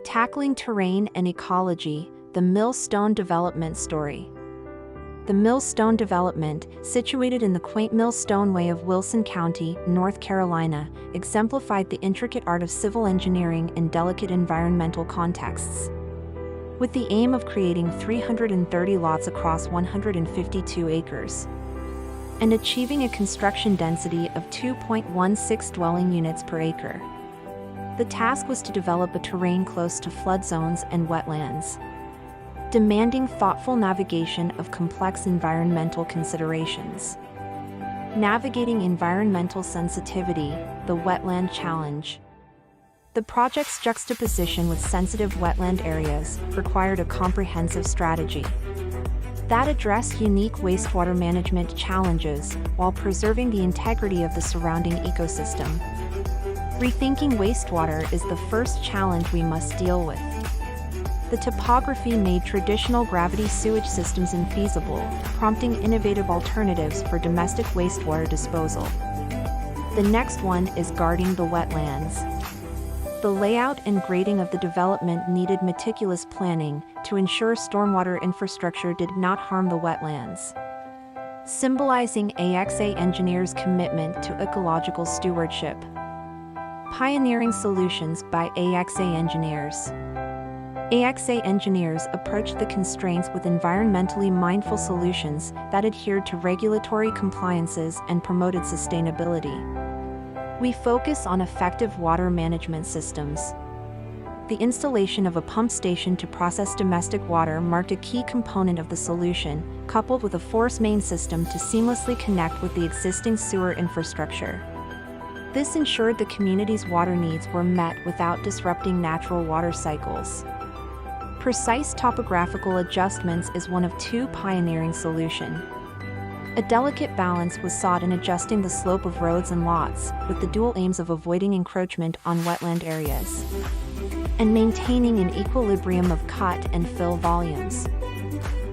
Tackling terrain and ecology, the Millstone development story. The Millstone development, situated in the quaint Millstone Way of Wilson County, North Carolina, exemplified the intricate art of civil engineering in delicate environmental contexts. With the aim of creating 330 lots across 152 acres and achieving a construction density of 2.16 dwelling units per acre. The task was to develop a terrain close to flood zones and wetlands, demanding thoughtful navigation of complex environmental considerations. Navigating environmental sensitivity, the wetland challenge. The project's juxtaposition with sensitive wetland areas required a comprehensive strategy that addressed unique wastewater management challenges while preserving the integrity of the surrounding ecosystem. Rethinking wastewater is the first challenge we must deal with. The topography made traditional gravity sewage systems infeasible, prompting innovative alternatives for domestic wastewater disposal. The next one is guarding the wetlands. The layout and grading of the development needed meticulous planning to ensure stormwater infrastructure did not harm the wetlands, symbolizing AXANH engineers' commitment to ecological stewardship. Pioneering solutions by AXANH engineers. AXANH engineers approached the constraints with environmentally mindful solutions that adhered to regulatory compliances and promoted sustainability. We focus on effective water management systems. The installation of a pump station to process domestic water marked a key component of the solution, coupled with a force main system to seamlessly connect with the existing sewer infrastructure. This ensured the community's water needs were met without disrupting natural water cycles. Precise topographical adjustments is one of two pioneering solutions. A delicate balance was sought in adjusting the slope of roads and lots, with the dual aims of avoiding encroachment on wetland areas and maintaining an equilibrium of cut and fill volumes.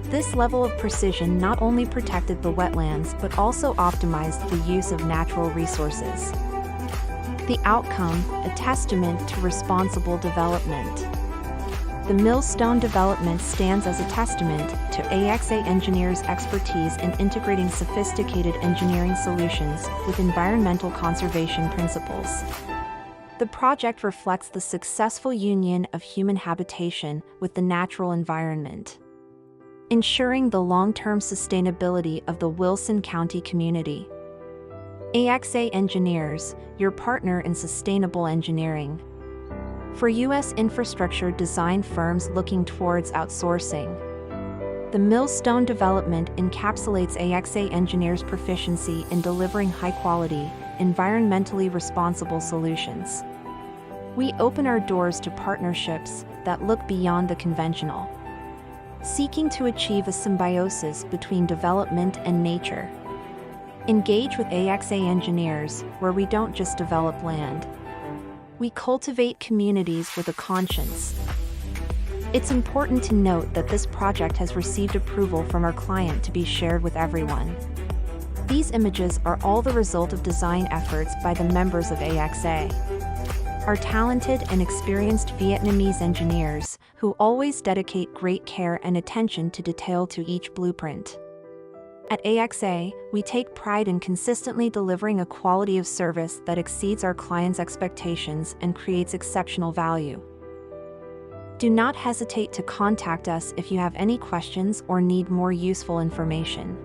This level of precision not only protected the wetlands but also optimized the use of natural resources. The outcome, a testament to responsible development. The Millstone development stands as a testament to AXANH engineers' expertise in integrating sophisticated engineering solutions with environmental conservation principles. The project reflects the successful union of human habitation with the natural environment, ensuring the long-term sustainability of the Wilson County community. AXANH engineers, your partner in sustainable engineering. For U.S. infrastructure design firms looking towards outsourcing, the Millstone development encapsulates AXANH engineers' proficiency in delivering high-quality, environmentally responsible solutions. We open our doors to partnerships that look beyond the conventional, seeking to achieve a symbiosis between development and nature. Engage with AXANH engineers, where we don't just develop land. We cultivate communities with a conscience. It's important to note that this project has received approval from our client to be shared with everyone. These images are all the result of design efforts by the members of AXANH. Our talented and experienced Vietnamese engineers, who always dedicate great care and attention to detail to each blueprint. At AXANH, we take pride in consistently delivering a quality of service that exceeds our clients' expectations and creates exceptional value. Do not hesitate to contact us if you have any questions or need more useful information.